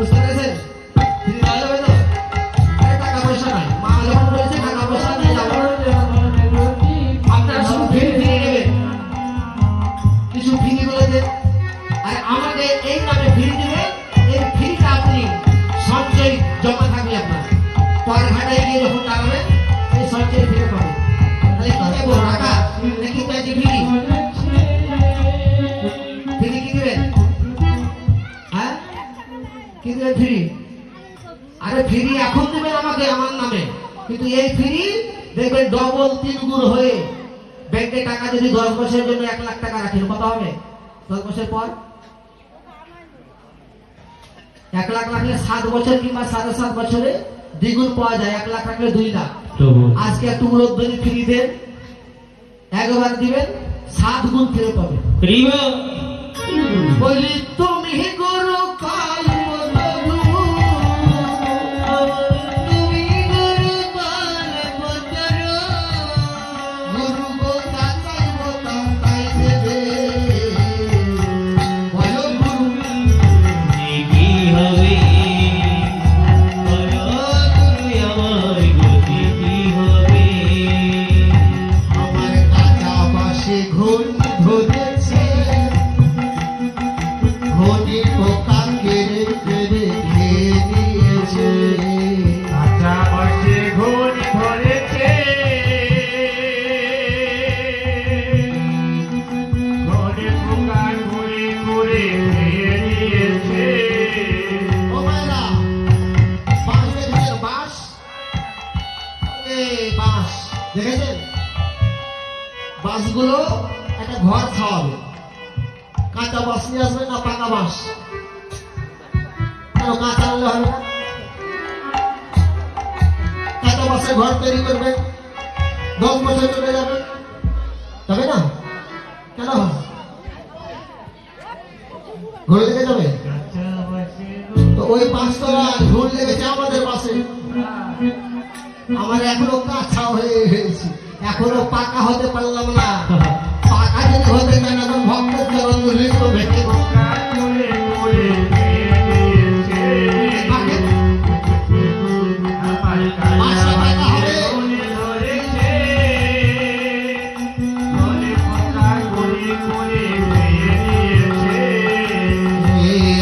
বুঝতে পেরেছেন? ফ্রি দেওয়া যাবে তো? আরে টাকা পয়সা নাই, মা যখন বলেছে টাকা পয়সা নিয়ে যাবো, আপনারা শুধু ফ্রি নেবেন, কিছু ফ্রি বলেছে। আর আমাকে এই নামে ফ্রি দিবেন, এই ফ্রিটা আপনি সঞ্চয় জমা থাকবে আপনার, পর ঘাটায় গিয়ে যখন লাগাবেন এই সঞ্চয় ফিরে পাবেন। তাহলে কি দেবো, টাকা নাকি পেয়েছি ফ্রি? ফ্রি কি দেবেন? হ্যাঁ কি দেবেন ফ্রি? আরে ফ্রি এখন দেবেন আমাকে আমার নামে, কিন্তু এই ফ্রি দেখবেন ডবল 3 গুণ হয়ে ব্যাংকে টাকা যদি 10 বছরের জন্য 1 লাখ টাকা রাখেন কত হবে? 10 বছর পর 1 লাখ রাখলে 7 বছর কিংবা 7.5 বছরে দ্বিগুণ পাওয়া যায়। 1 লাখ রাখলে 2 লাখ। আজকে একটু উলোধ্বনি ফ্রি দেন, একবার দিবেন 7 গুণ ফিরে পাবে। বলি তুমি গুরু কাল দেখেছেন? বাঁশগুলো একটা ঘর খাওয়াবে, কাঁচা বাঁশ নিয়ে আসবে না পাকা বাঁশ? কেন কাঁচা আনলে হবে না? কাঁচা বাঁশের ঘর তৈরি করবে, 10 বছর চলে যাবে, যাবে না? কেন ঘুরে লেগে যাবে? তো ওই 5 তলা ঘুর লেগেছে আমাদের পাশে, আমার এখনো কাঁচা হয়ে গেছে, এখনো পাকা হতে পারলাম না। পাকা যদি হতে চায় না, ভক্তের চরণ ধুলি তো ভেঙে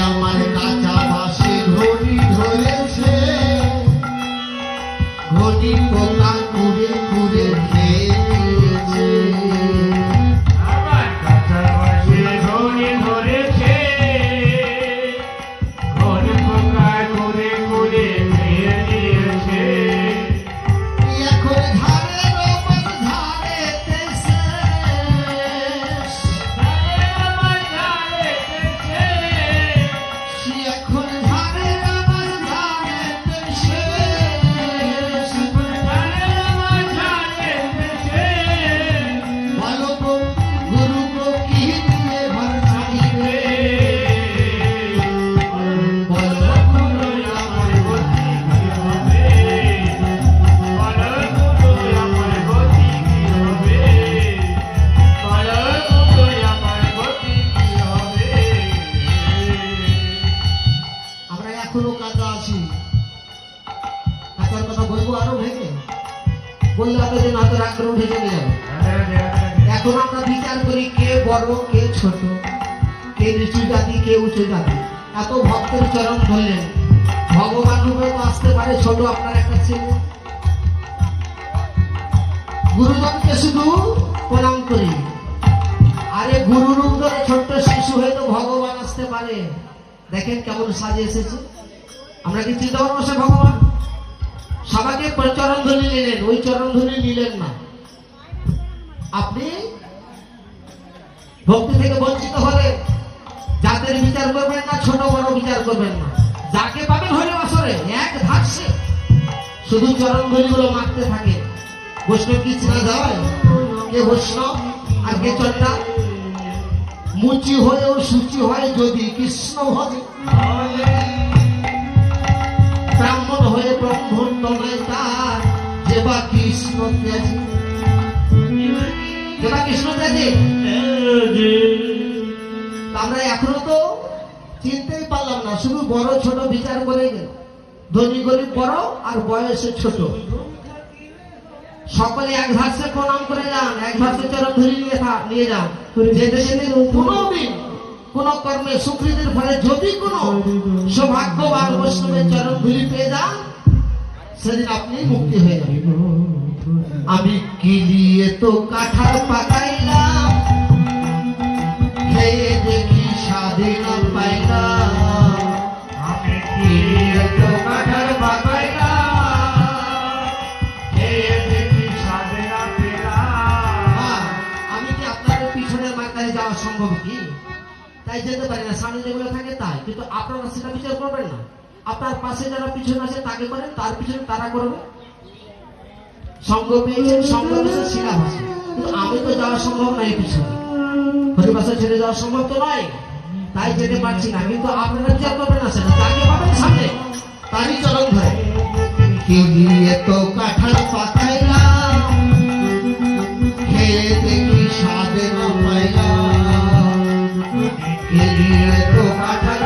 আমার কাঁচা বাসে ঘড়ি ধরেছে, ঘড়ি পোকা ঘুরে ঘুরে খেয়েছে। আমার কাঁচা বাসে ঘড়ি ধরেছে, ঘড়ি পোকা ঘুরে ঘুরে খেয়ে নিয়েছে। এখন ধারে রোমান ধারে শেষ, এখন ধারে রোমান ধারে শেষ। এখনো কাঁচা আছি, কাঁচার কথা বলবো আরো ভেঙে বললে আপনাদের হাতে আগ্রহ ভেঙে যাবে। এখন আমরা বিচার করি কে বড় কে ছোট, কে নিচু জাতি কে উঁচু জাতি। এত ভক্তের চরণ ধরলেন, ভগবান রূপে তো আসতে পারে ছোট আপনার একটা ছেলে। গুরুজনকে শুধু প্রণাম করি, আরে গুরু রূপ ধরে ছোট্ট শিশু হয়ে তো ভগবান আসতে পারে। দেখেন কেমন সাজে এসেছে। আমরা কি চিন্তা করবো সে ভগবান? সবাইকে চরণ ধরে নিলেন, ওই চরণ ধরে নিলেন না। আপনি ভক্তি থেকে বঞ্চিত হলে জাতের বিচার করবেন না, ছোট বড় বিচার করবেন না, যাকে পাবেন হলে আসরে এক ধাক্সে শুধু চরণ ধরিগুলো মারতে থাকে। বৈষ্ণব কি চেনা যায়? কে বৈষ্ণব আর কে চন্ডা? মুচি হয়েও সূচি হয় যদি কৃষ্ণ ভজে, ব্রাহ্মণ হয়ে ব্রহ্মণ নয় তার, যে বা কৃষ্ণ ত্যাজি, যে বা কৃষ্ণ ত্যাজি। আমরা এখনো তো চিনতেই পারলাম না, শুধু বড় ছোট বিচার করে গেল। ধনী গরিব বড় আর বয়সে ছোট, সকলে এক ধাসে প্রণাম করে যান, এক ধাসে চরণ ধরে নিয়ে যান। যেতে যেতে কোনদিন কোন কর্মে সুকৃতির ফলে যদি কোন সৌভাগ্যবান বৈষ্ণবের চরণ ধুলি পেয়ে যান, সেদিন আপনি মুক্তি হয়ে যাবেন। আমি কি দিয়ে তো কাঁঠাল পাকাইলাম, খেয়ে দেখি স্বাধীন পাইলাম। আমি কি দিয়ে তো কাঁঠাল পাকাইলাম, খেয়ে দেখি স্বাধীন পেলাম। আমি কি আপনাদের পিছনের মাথায় যাওয়া সম্ভব কি? তাই যেতে পারি না, সামনে যেগুলো থাকে তাই। কিন্তু আপনারা সেটা বিচার করবেন না, আপনার পাশে যারা পিছনে আছে তাকে করেন, তার পিছনে তারা করবে। সঙ্গ পেয়েছেন, সঙ্গ পেয়েছেন শিলা ভাষা, কিন্তু আমি তো যাওয়া সম্ভব নয় পিছনে, হরিবাসা ছেড়ে যাওয়া সম্ভব তো নয়, তাই যেতে পারছি না। কিন্তু আপনারা বিচার করবেন না, সেটা তাকে পাবেন সামনে, তারই চরণ ধরে। কি দিয়ে তো কাঁঠাল পাকাইলাম, খেয়ে দেখি স্বাদে না পাইলাম। কি দিয়ে তো কাঁঠাল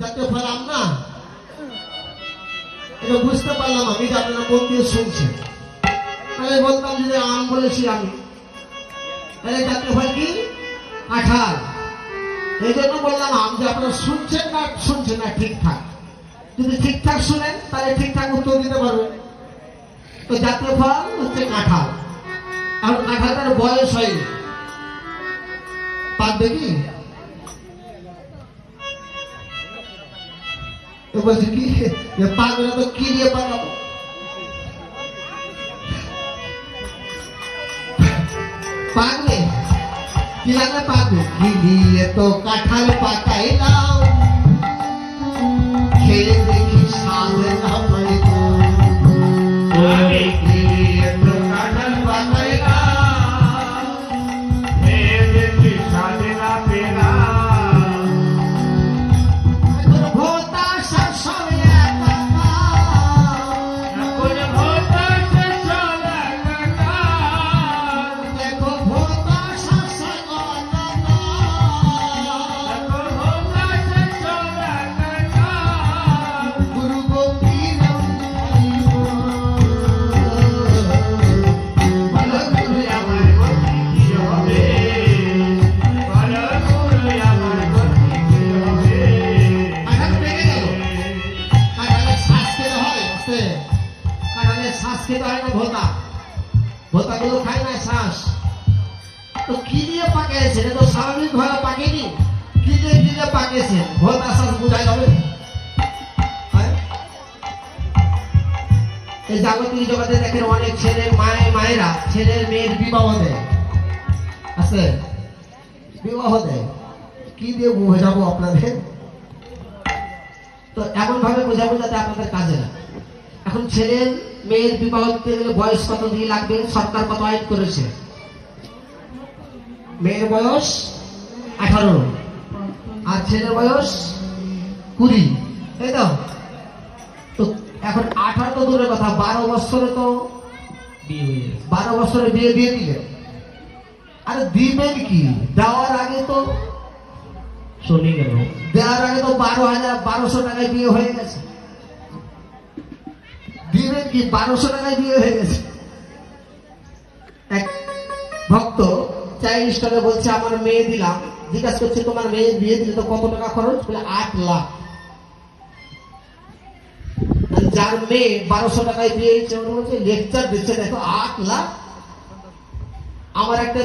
জাতীয় ফল আম না, এটা বুঝতে পারলাম আমি যে আপনারা মন দিয়ে শুনছেন। তাহলে বলতাম যদি আম বলেছি আমি, তাহলে জাতীয় ফল কি? কাঁঠাল। এই জন্য বললাম আম, যে আপনারা শুনছেন না ঠিকঠাক। যদি ঠিকঠাক শুনেন তাহলে ঠিকঠাক উত্তর দিতে পারবেন। তো জাতীয় ফল হচ্ছে কাঁঠাল। এখন কাঁঠালটার বয়স হয়নি, পাকবে কি? বলছে কি পাকবে না তো কি দিয়ে পাকাবো? পাকবে কি লাগবে? পাকবে। কি দিয়ে তো কাঁঠাল পাকাইলাম, খেয়ে দেখি স্বাদে না পাইলাম। কি দিয়ে তো কাঁঠাল পাকাইলাম, খেয়ে দেখি স্বাদে না পেলাম। ভোতাগুলো খায় না শ্বাস। তো কি দিয়ে পাকিয়েছে? এটা তো স্বাভাবিক ভাবে পাকেনি। কি দিয়ে পাকিয়েছে? ভোতা শ্বাস বোঝাই হবে। এই জাগতিক জগতে দেখেন অনেক ছেলে মায়েরা ছেলের মেয়ের বিবাহ দেয়, আছে বিবাহ দেয়। কি দিয়ে বোঝাবো আপনাদের? তো এমন ভাবে বোঝাবো যাতে আপনাদের কাজে লাগে। এখন ছেলের মেয়ের বিবাহ দিতে গেলে বয়স কত দিয়ে লাগবে? সরকার কত আইন করেছে? মেয়ের বয়স 18 আর ছেলের বয়স 20, তাই তো? তো এখন 18 তো দূরের কথা, 12 বছরে তো বিয়ে হয়ে গেছে। 12 বছরে বিয়ে দিয়ে দিলে, আরে দিবেন কি? দেওয়ার আগে তো চলে গেল, দেওয়ার আগে তো 12,000-1200 টাকায় বিয়ে হয়ে গেছে। দিবেন কি? 1200 টাকায় বিয়ে হয়ে গেছে। এক ভক্ত চাইনিজ টাকা বলছে আমার মেয়ে দিলাম, জিজ্ঞাসা করছে তোমার মেয়ে বিয়ে দিলে তো কত টাকা খরচ? বলে 8 লাখ। যার মেয়ে 1200 টাকায় বিয়ে হয়েছে লেকচার দিচ্ছে, দেখো 8 লাখ। আমার একটা